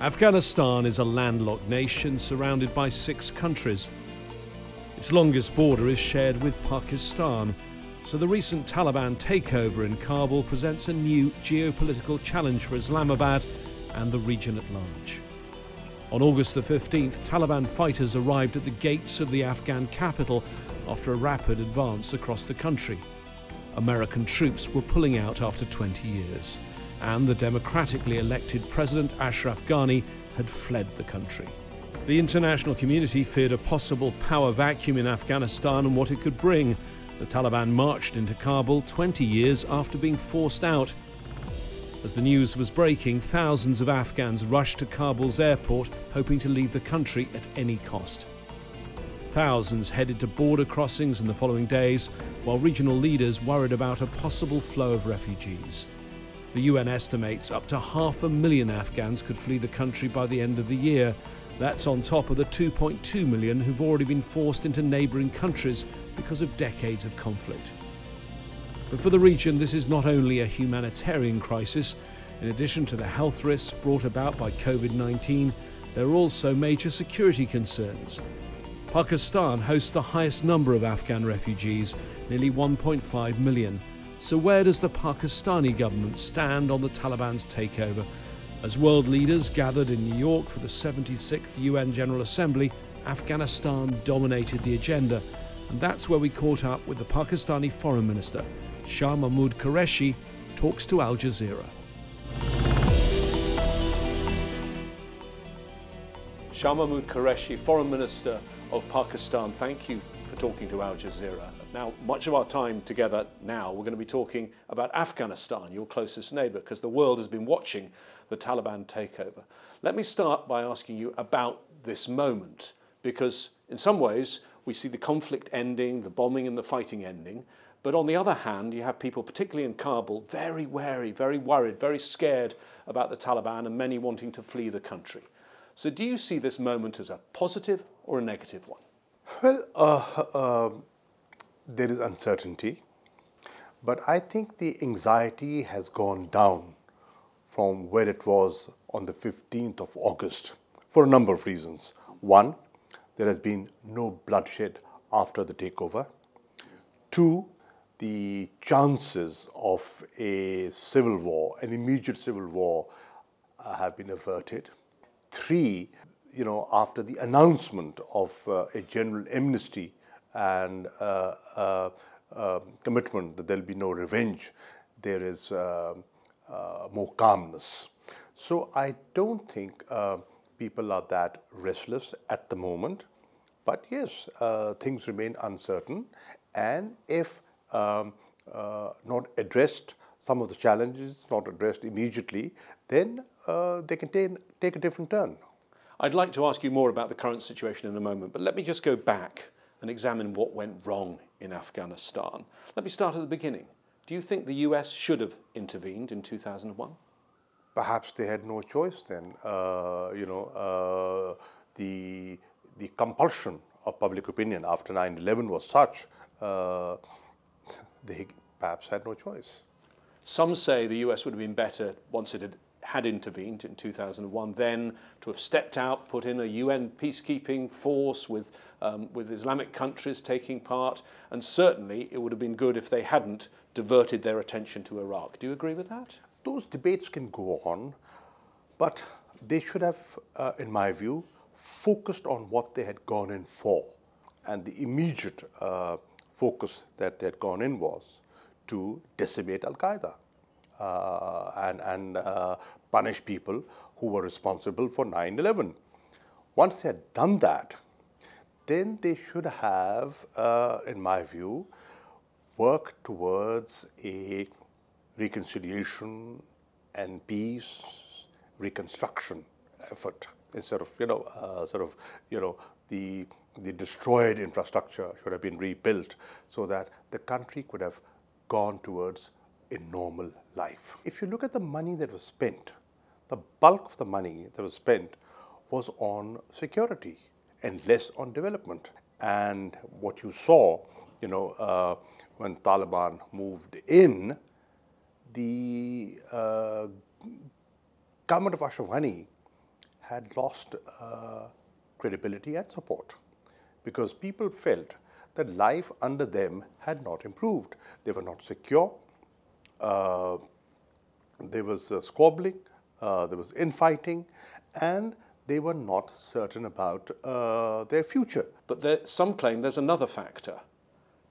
Afghanistan is a landlocked nation surrounded by 6 countries. Its longest border is shared with Pakistan, so the recent Taliban takeover in Kabul presents a new geopolitical challenge for Islamabad and the region at large. On August the 15th, Taliban fighters arrived at the gates of the Afghan capital after a rapid advance across the country. American troops were pulling out after 20 years, and the democratically elected President Ashraf Ghani had fled the country. The international community feared a possible power vacuum in Afghanistan and what it could bring. The Taliban marched into Kabul 20 years after being forced out. As the news was breaking, thousands of Afghans rushed to Kabul's airport, hoping to leave the country at any cost. Thousands headed to border crossings in the following days, while regional leaders worried about a possible flow of refugees. The UN estimates up to 500,000 Afghans could flee the country by the end of the year. That's on top of the 2.2 million who've already been forced into neighbouring countries because of decades of conflict. But for the region, this is not only a humanitarian crisis. In addition to the health risks brought about by COVID-19, there are also major security concerns. Pakistan hosts the highest number of Afghan refugees, nearly 1.5 million. So where does the Pakistani government stand on the Taliban's takeover? As world leaders gathered in New York for the 76th UN General Assembly, Afghanistan dominated the agenda. And that's where we caught up with the Pakistani Foreign Minister. Shah Mahmood Qureshi talks to Al Jazeera. Shah Mahmood Qureshi, Foreign Minister of Pakistan, thank you for talking to Al Jazeera. Now, much of our time together now, we're going to be talking about Afghanistan, your closest neighbour, because the world has been watching the Taliban takeover. Let me start by asking you about this moment, because in some ways we see the conflict ending, the bombing and the fighting ending, but on the other hand, you have people, particularly in Kabul, very wary, very worried, very scared about the Taliban and many wanting to flee the country. So do you see this moment as a positive or a negative one? Well, there is uncertainty, but I think the anxiety has gone down from where it was on the 15th of August for a number of reasons. One, there has been no bloodshed after the takeover. Two, the chances of a civil war, an immediate civil war, have been averted. Three, after the announcement of a general amnesty and commitment that there'll be no revenge, there is more calmness. So I don't think people are that restless at the moment. But yes, things remain uncertain. And if not addressed, some of the challenges not addressed immediately, then they can take a different turn. I'd like to ask you more about the current situation in a moment, but let me just go back and examine what went wrong in Afghanistan. Let me start at the beginning. Do you think the US should have intervened in 2001? Perhaps they had no choice then. The compulsion of public opinion after 9/11 was such, they perhaps had no choice. Some say the US would have been better once it had intervened in 2001, then to have stepped out, put in a UN peacekeeping force with Islamic countries taking part, and certainly it would have been good if they hadn't diverted their attention to Iraq. Do you agree with that? Those debates can go on, but they should have, in my view, focused on what they had gone in for. And the immediate focus that they had gone in was to decimate Al-Qaeda and punish people who were responsible for 9/11. Once they had done that, then they should have, in my view, worked towards a reconciliation and peace, reconstruction effort instead of, the destroyed infrastructure should have been rebuilt so that the country could have gone towards a normal life. If you look at the money that was spent, the bulk of the money that was spent was on security and less on development. And what you saw, when Taliban moved in, the government of Ashraf Ghani had lost credibility and support because people felt that life under them had not improved. They were not secure. There was squabbling, there was infighting, and they were not certain about their future. But some claim there's another factor,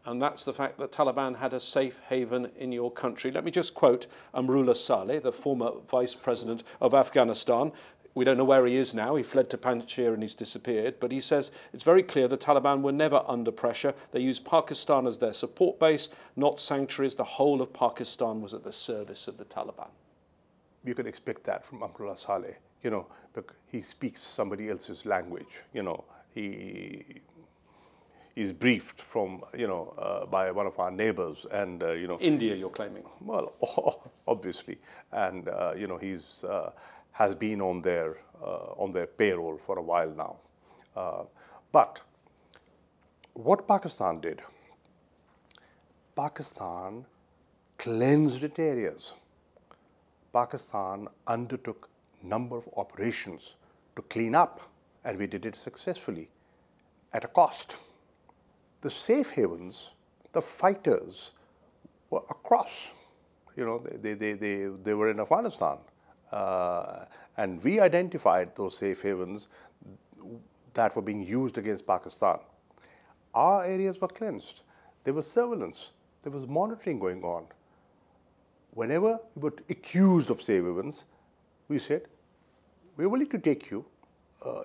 and that's the fact that Taliban had a safe haven in your country. Let me just quote Amrullah Saleh, the former vice president of Afghanistan. We don't know where he is now. He fled to Panjshir and he's disappeared. But he says it's very clear the Taliban were never under pressure. They used Pakistan as their support base, not sanctuaries. The whole of Pakistan was at the service of the Taliban. You could expect that from Amrullah Saleh. You know, he speaks somebody else's language. You know, he's briefed from, by one of our neighbors, and India, you're claiming? Well, obviously, and he's has been on their payroll for a while now. But what Pakistan did, Pakistan cleansed its areas. Pakistan undertook number of operations to clean up, and we did it successfully at a cost. The safe havens, the fighters were across. They were in Afghanistan, and we identified those safe havens that were being used against Pakistan. Our areas were cleansed. There was surveillance. There was monitoring going on. Whenever we were accused of safe havens, we said, we're willing to take you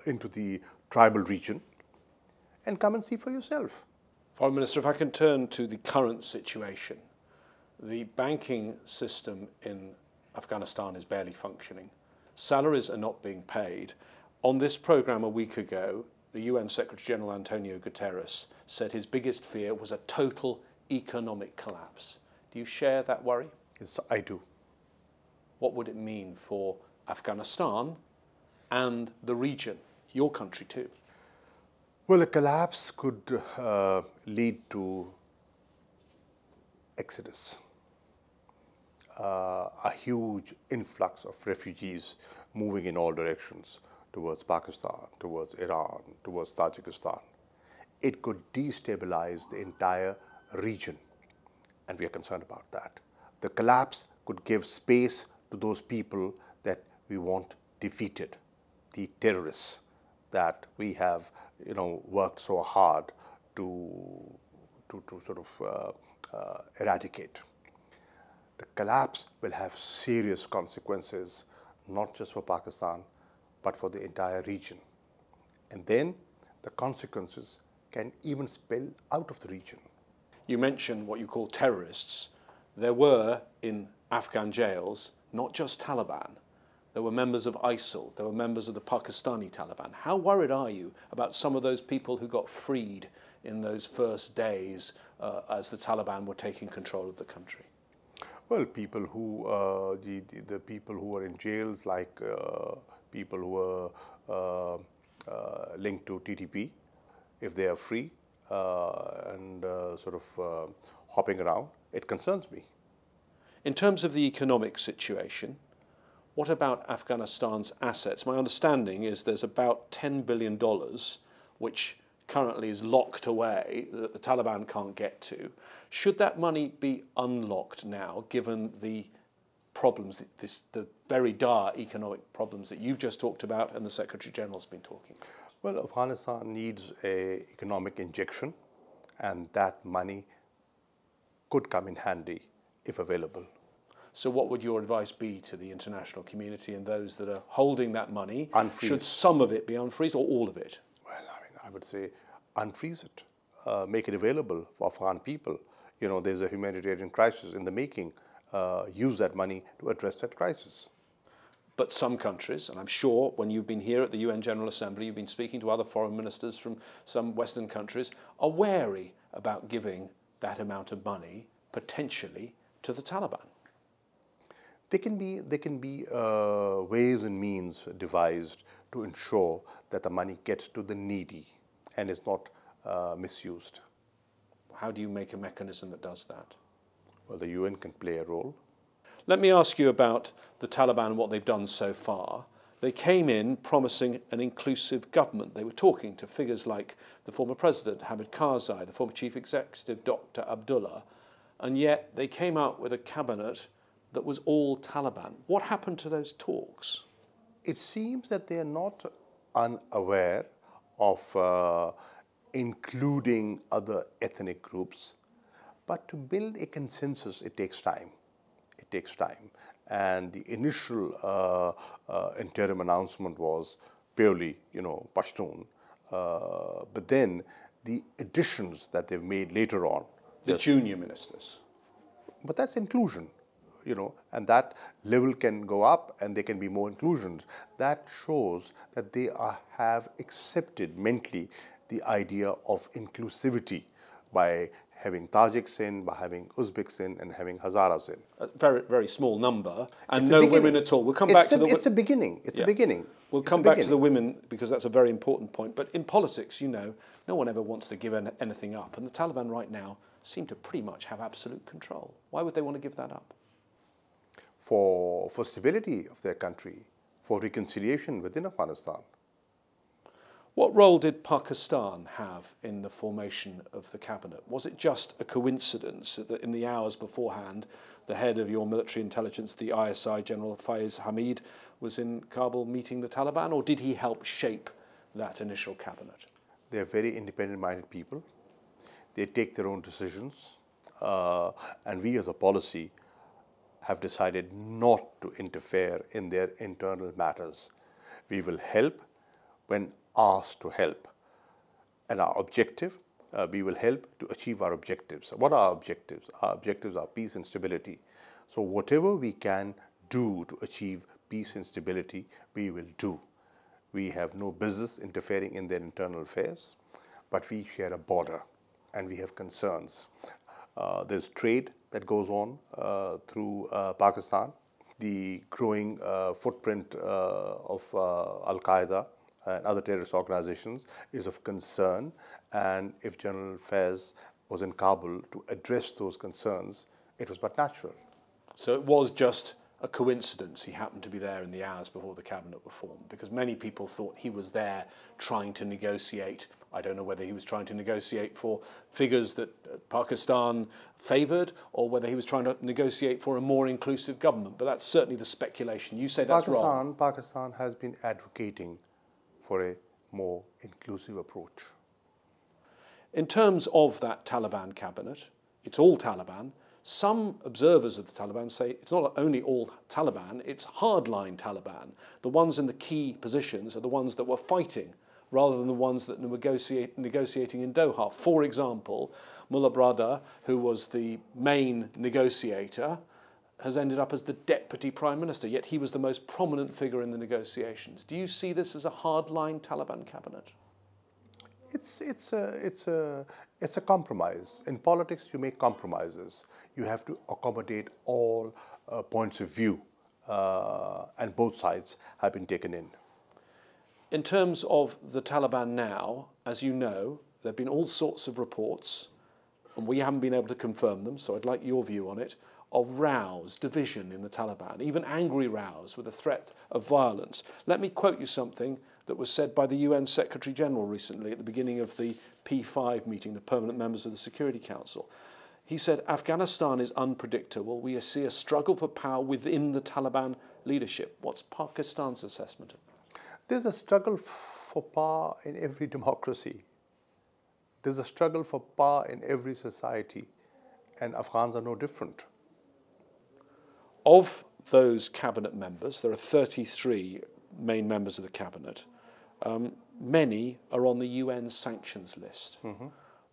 into the tribal region and come and see for yourself. Foreign Minister, if I can turn to the current situation. The banking system in Afghanistan is barely functioning. Salaries are not being paid. On this programme a week ago, the UN Secretary General Antonio Guterres said his biggest fear was a total economic collapse. Do you share that worry? Yes, I do. What would it mean for Afghanistan and the region, your country too? Well, a collapse could lead to exodus, a huge influx of refugees moving in all directions towards Pakistan, towards Iran, towards Tajikistan. It could destabilize the entire region, and we are concerned about that. The collapse could give space to those people that we want defeated, the terrorists that we have worked so hard to sort of eradicate. The collapse will have serious consequences, not just for Pakistan, but for the entire region. And then the consequences can even spill out of the region. You mentioned what you call terrorists. There were in Afghan jails not just Taliban. There were members of ISIL. There were members of the Pakistani Taliban. How worried are you about some of those people who got freed in those first days as the Taliban were taking control of the country? Well, people who the people who were in jails, like people who were linked to TTP, if they are free and sort of hopping around, it concerns me. In terms of the economic situation, what about Afghanistan's assets? My understanding is there's about $10 billion, which currently is locked away, that the Taliban can't get to. Should that money be unlocked now, given the problems, the very dire economic problems that you've just talked about and the Secretary General's been talking about? Well, Afghanistan needs an economic injection, and that money could come in handy if available. So what would your advice be to the international community and those that are holding that money? Unfreeze. Should some of it be unfreezed or all of it? Well, I would say unfreeze it, make it available for Afghan people. There's a humanitarian crisis in the making. Use that money to address that crisis. But some countries, and I'm sure when you've been here at the UN General Assembly, you've been speaking to other foreign ministers from some Western countries, are wary about giving that amount of money potentially to the Taliban. There can be ways and means devised to ensure that the money gets to the needy and is not misused. How do you make a mechanism that does that? Well, the UN can play a role. Let me ask you about the Taliban and what they've done so far. They came in promising an inclusive government. They were talking to figures like the former president, Hamid Karzai, the former chief executive, Dr. Abdullah, and yet they came out with a cabinet that was all Taliban. What happened to those talks? It seems that they are not unaware of including other ethnic groups, but to build a consensus, it takes time. It takes time. And the initial interim announcement was purely, Pashtun. But then the additions that they've made later on. The junior ministers. But that's inclusion, and that level can go up and there can be more inclusions. That shows that they have accepted mentally the idea of inclusivity by having Tajiks in, by having Uzbeks in, and having Hazaras in. A very, very small number, and no women at all. We'll come back to the... It's a beginning. It's a beginning. We'll come back to the women because that's a very important point. But in politics, no one ever wants to give anything up. And the Taliban right now seem to pretty much have absolute control. Why would they want to give that up? For stability of their country, for reconciliation within Afghanistan. What role did Pakistan have in the formation of the cabinet? Was it just a coincidence that in the hours beforehand, the head of your military intelligence, the ISI General Faiz Hamid, was in Kabul meeting the Taliban, or did he help shape that initial cabinet? They're very independent-minded people. They take their own decisions, and we as a policy have decided not to interfere in their internal matters. We will help when asked to help. And our objective, we will help to achieve our objectives. What are our objectives? Our objectives are peace and stability. So whatever we can do to achieve peace and stability, we will do. We have no business interfering in their internal affairs, but we share a border and we have concerns. There's trade that goes on through Pakistan. The growing footprint of Al-Qaeda and other terrorist organizations is of concern, and if General Faiz was in Kabul to address those concerns, it was but natural. So it was just a coincidence he happened to be there in the hours before the cabinet was formed, because many people thought he was there trying to negotiate. I don't know whether he was trying to negotiate for figures that Pakistan favoured or whether he was trying to negotiate for a more inclusive government, but that's certainly the speculation. You say that's wrong. Pakistan has been advocating for a more inclusive approach. In terms of that Taliban cabinet, it's all Taliban. Some observers of the Taliban say it's not only all Taliban, it's hardline Taliban. The ones in the key positions are the ones that were fighting rather than the ones that were negotiating in Doha. For example, Mullah Brada, who was the main negotiator, has ended up as the deputy prime minister, yet he was the most prominent figure in the negotiations. Do you see this as a hardline Taliban cabinet? It's a compromise. In politics, you make compromises. You have to accommodate all points of view, and both sides have been taken in. In terms of the Taliban now, as you know, there have been all sorts of reports, and we haven't been able to confirm them, so I'd like your view on it, of rows, division in the Taliban, even angry rows with a threat of violence. Let me quote you something that was said by the UN Secretary General recently at the beginning of the P5 meeting, the permanent members of the Security Council. He said, Afghanistan is unpredictable. We see a struggle for power within the Taliban leadership. What's Pakistan's assessment of that? There's a struggle for power in every democracy. There's a struggle for power in every society, and Afghans are no different. Of those cabinet members, there are 33 main members of the cabinet. Many are on the UN sanctions list. Mm-hmm.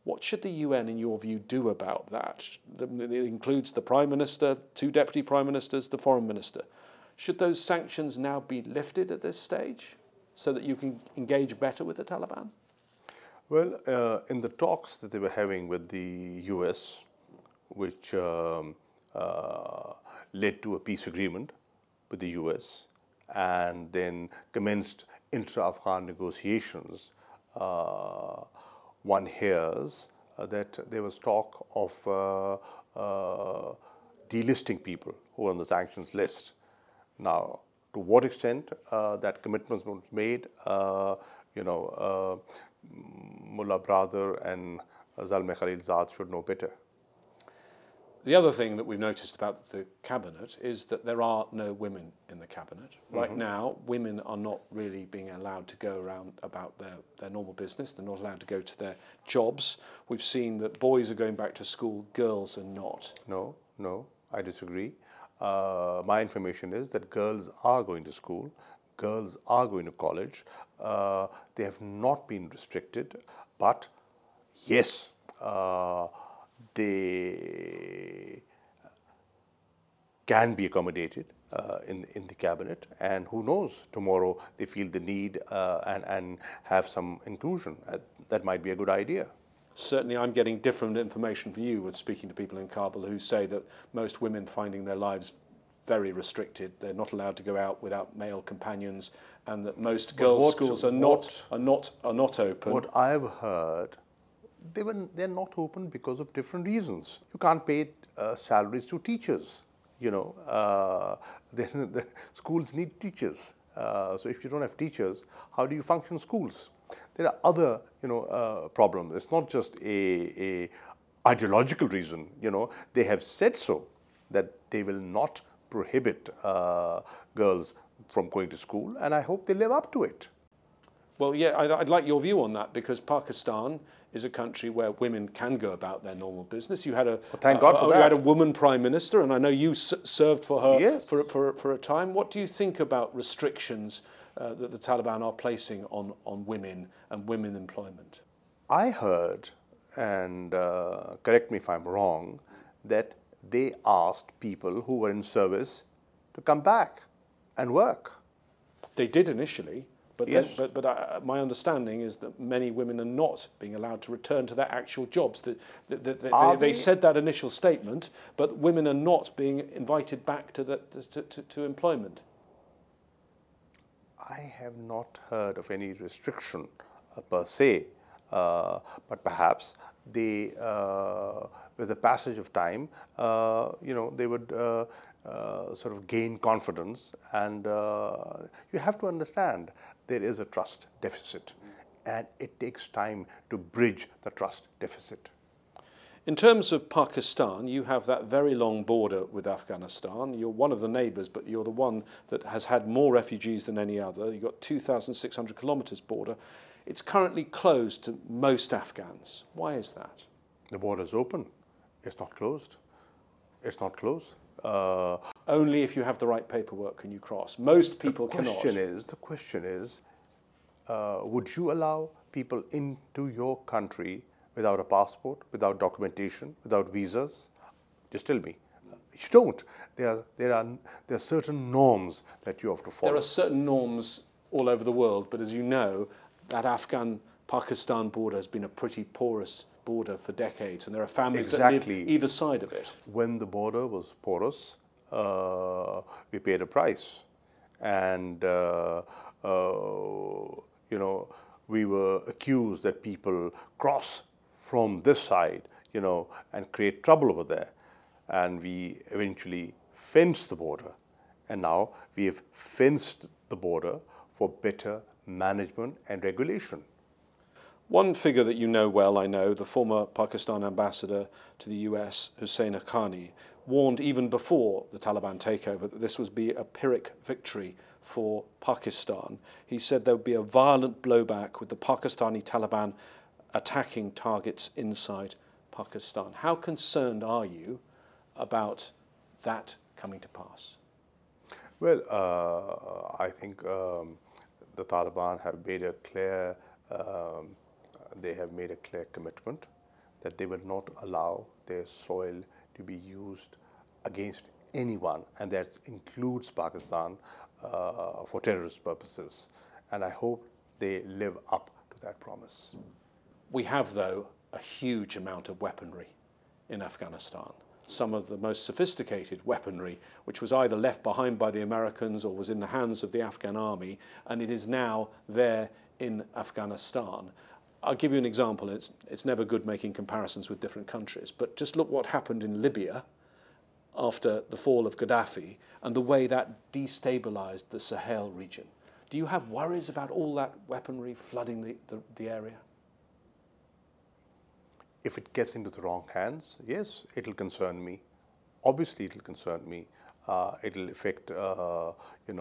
What should the UN, in your view, do about that? It includes the Prime Minister, 2 Deputy Prime Ministers, the Foreign Minister. Should those sanctions now be lifted at this stage so that you can engage better with the Taliban? Well, in the talks that they were having with the US, which led to a peace agreement with the US and then commenced intra-Afghan negotiations, one hears that there was talk of delisting people who are on the sanctions list. Now, to what extent that commitment was made, Mullah Brother and Zalmay Khalilzad should know better. The other thing that we've noticed about the cabinet is that there are no women in the cabinet. Right now, women are not really being allowed to go around about their normal business. They're not allowed to go to their jobs. We've seen that boys are going back to school, girls are not. No, I disagree. My information is that girls are going to school, girls are going to college. They have not been restricted, but yes, they can be accommodated in the cabinet, and who knows, tomorrow they feel the need and have some inclusion. That might be a good idea. Certainly I'm getting different information from you when speaking to people in Kabul who say that most women finding their lives very restricted. They're not allowed to go out without male companions, and that most girls' schools are not open. What I've heard, they're not open because of different reasons. You can't pay salaries to teachers. The schools need teachers. So if you don't have teachers, how do you function schools? There are other, problems. It's not just a ideological reason. They have said so, that they will not prohibit girls from going to school, and I hope they live up to it. Well, yeah, I'd like your view on that, because Pakistan is a country where women can go about their normal business. You had thank God for that. You had a woman prime minister, and I know you served for her. Yes. for a time. What do you think about restrictions that the Taliban are placing on women and women employment? I heard, and correct me if I'm wrong, that they asked people who were in service to come back and work. They did initially. But, yes. My understanding is that many women are not being allowed to return to their actual jobs. They said that initial statement, but women are not being invited back to employment. I have not heard of any restriction per se, but perhaps they, with the passage of time, they would sort of gain confidence, and you have to understand there is a trust deficit, and it takes time to bridge the trust deficit. In terms of Pakistan, you have that very long border with Afghanistan. You're one of the neighbours, but you're the one that has had more refugees than any other. You've got 2,600 kilometres border. It's currently closed to most Afghans. Why is that? The border is open. It's not closed. It's not closed. Only if you have the right paperwork can you cross. Most people cannot. The question is, would you allow people into your country without a passport, without documentation, without visas? Just tell me. You don't. There are certain norms that you have to follow. There are certain norms all over the world, but as you know, that Afghan-Pakistan border has been a pretty porous border for decades, and there are families that live either side of it. When the border was porous, we paid a price, and we were accused that people cross from this side, and create trouble over there, and we eventually fenced the border, and now we have fenced the border for better management and regulation. One figure that you know well, I know, the former Pakistan ambassador to the US, Hussein Haqqani, warned even before the Taliban takeover that this would be a Pyrrhic victory for Pakistan. He said there would be a violent blowback with the Pakistani Taliban attacking targets inside Pakistan. How concerned are you about that coming to pass? Well, I think the Taliban have made a clear commitment that they will not allow their soil to be used against anyone, and that includes Pakistan, for terrorist purposes. And I hope they live up to that promise. We have, though, a huge amount of weaponry in Afghanistan. Some of the most sophisticated weaponry, which was either left behind by the Americans or was in the hands of the Afghan army, and it is now there in Afghanistan. I'll give you an example. It's never good making comparisons with different countries, but just look what happened in Libya after the fall of Gaddafi and the way that destabilized the Sahel region. Do you have worries about all that weaponry flooding the area? If it gets into the wrong hands, yes, it'll concern me. Obviously, it'll concern me. It'll affect, the law and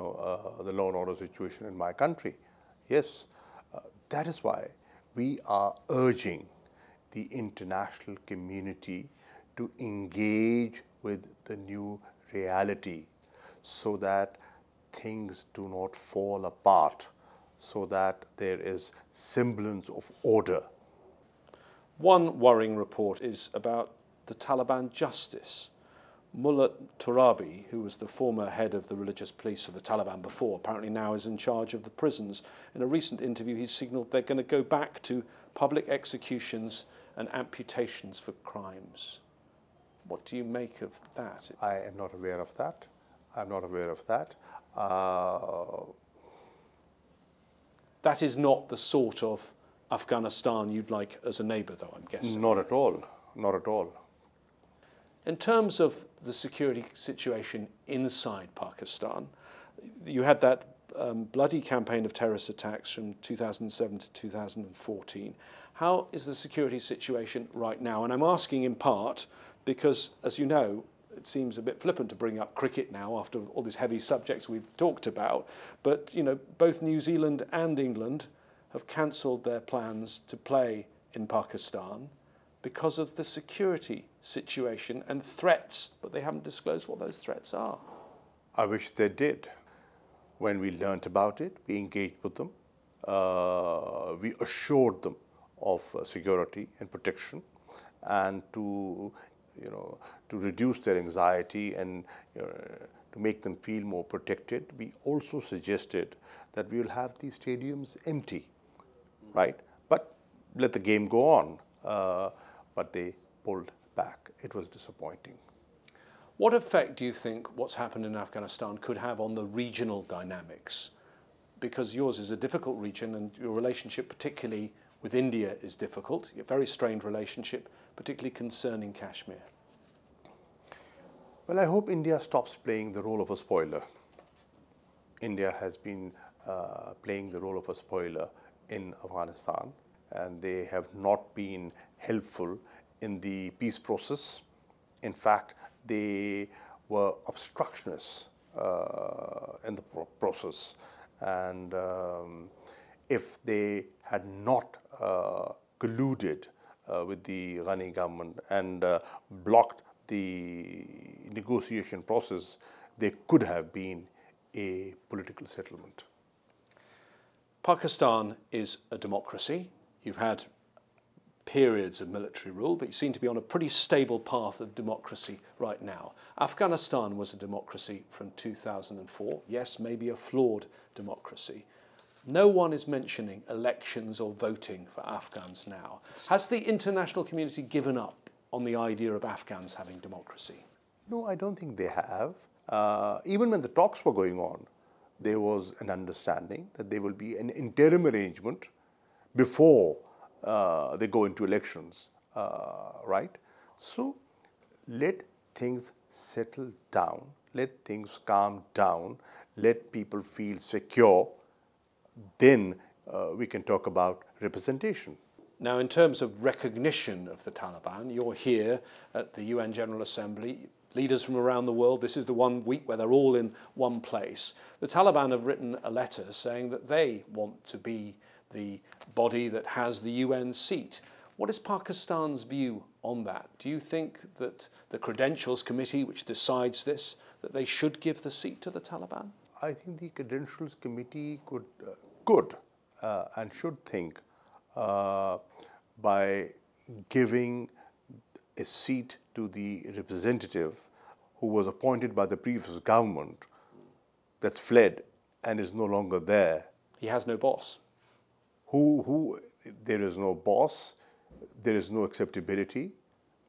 order situation in my country. Yes, that is why we are urging the international community to engage with the new reality so that things do not fall apart, so that there is semblance of order. One worrying report is about the Taliban justice. Mullah Turabi, who was the former head of the religious police of the Taliban before, apparently now is in charge of the prisons. In a recent interview, he signalled they're going to go back to public executions and amputations for crimes. What do you make of that? I am not aware of that. I'm not aware of that. That is not the sort of Afghanistan you'd like as a neighbour, though, I'm guessing. Not at all. Not at all. In terms of the security situation inside Pakistan, you had that bloody campaign of terrorist attacks from 2007 to 2014. How is the security situation right now? And I'm asking in part because, as you know, it seems a bit flippant to bring up cricket now after all these heavy subjects we've talked about. But, you know, both New Zealand and England have cancelled their plans to play in Pakistan because of the security situation and threats, but they haven't disclosed what those threats are. I wish they did. When we learnt about it, we engaged with them. We assured them of security and protection, and to reduce their anxiety and to make them feel more protected. We also suggested that we will have these stadiums empty, right? But let the game go on. But they pulled back. It was disappointing. What effect do you think what's happened in Afghanistan could have on the regional dynamics? Because yours is a difficult region and your relationship, particularly with India, is difficult. A very strained relationship, particularly concerning Kashmir. Well, I hope India stops playing the role of a spoiler. India has been playing the role of a spoiler in Afghanistan, and they have not been helpful in the peace process. In fact, they were obstructionists in the process, and if they had not colluded with the Ghani government and blocked the negotiation process, there could have been a political settlement. Pakistan is a democracy. You've had periods of military rule, but you seem to be on a pretty stable path of democracy right now. Afghanistan was a democracy from 2004. Yes, maybe a flawed democracy. No one is mentioning elections or voting for Afghans now. Has the international community given up on the idea of Afghans having democracy? No, I don't think they have. Even when the talks were going on, there was an understanding that there will be an interim arrangement before they go into elections, right? So let things settle down, let things calm down, let people feel secure, then we can talk about representation. Now, in terms of recognition of the Taliban, you're here at the UN General Assembly, leaders from around the world. This is the 1 week where they're all in one place. The Taliban have written a letter saying that they want to be the body that has the UN seat. What is Pakistan's view on that? Do you think that the Credentials Committee, which decides this, that they should give the seat to the Taliban? I think the Credentials Committee could and should think by giving a seat to the representative who was appointed by the previous government that's fled and is no longer there. He has no boss. There is no boss, there is no acceptability.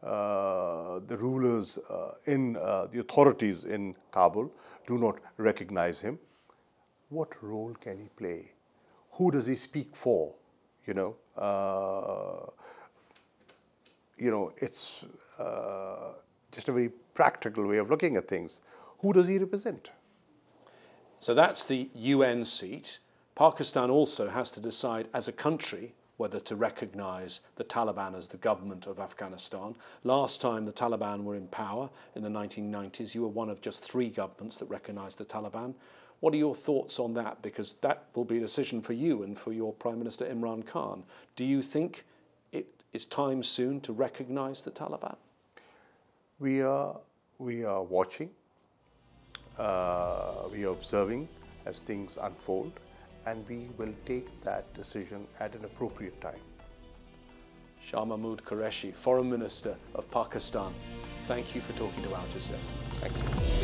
The rulers the authorities in Kabul do not recognize him. What role can he play? Who does he speak for? you know, it's just a very practical way of looking at things. Who does he represent? So that's the UN seat. Pakistan also has to decide as a country whether to recognise the Taliban as the government of Afghanistan. Last time the Taliban were in power in the 1990s, you were one of just 3 governments that recognised the Taliban. What are your thoughts on that? Because that will be a decision for you and for your Prime Minister Imran Khan. Do you think it is time soon to recognise the Taliban? We are watching, we are observing as things unfold, and we will take that decision at an appropriate time. Shah Mahmood Qureshi, Foreign Minister of Pakistan, thank you for talking to Al Jazeera. Thank you.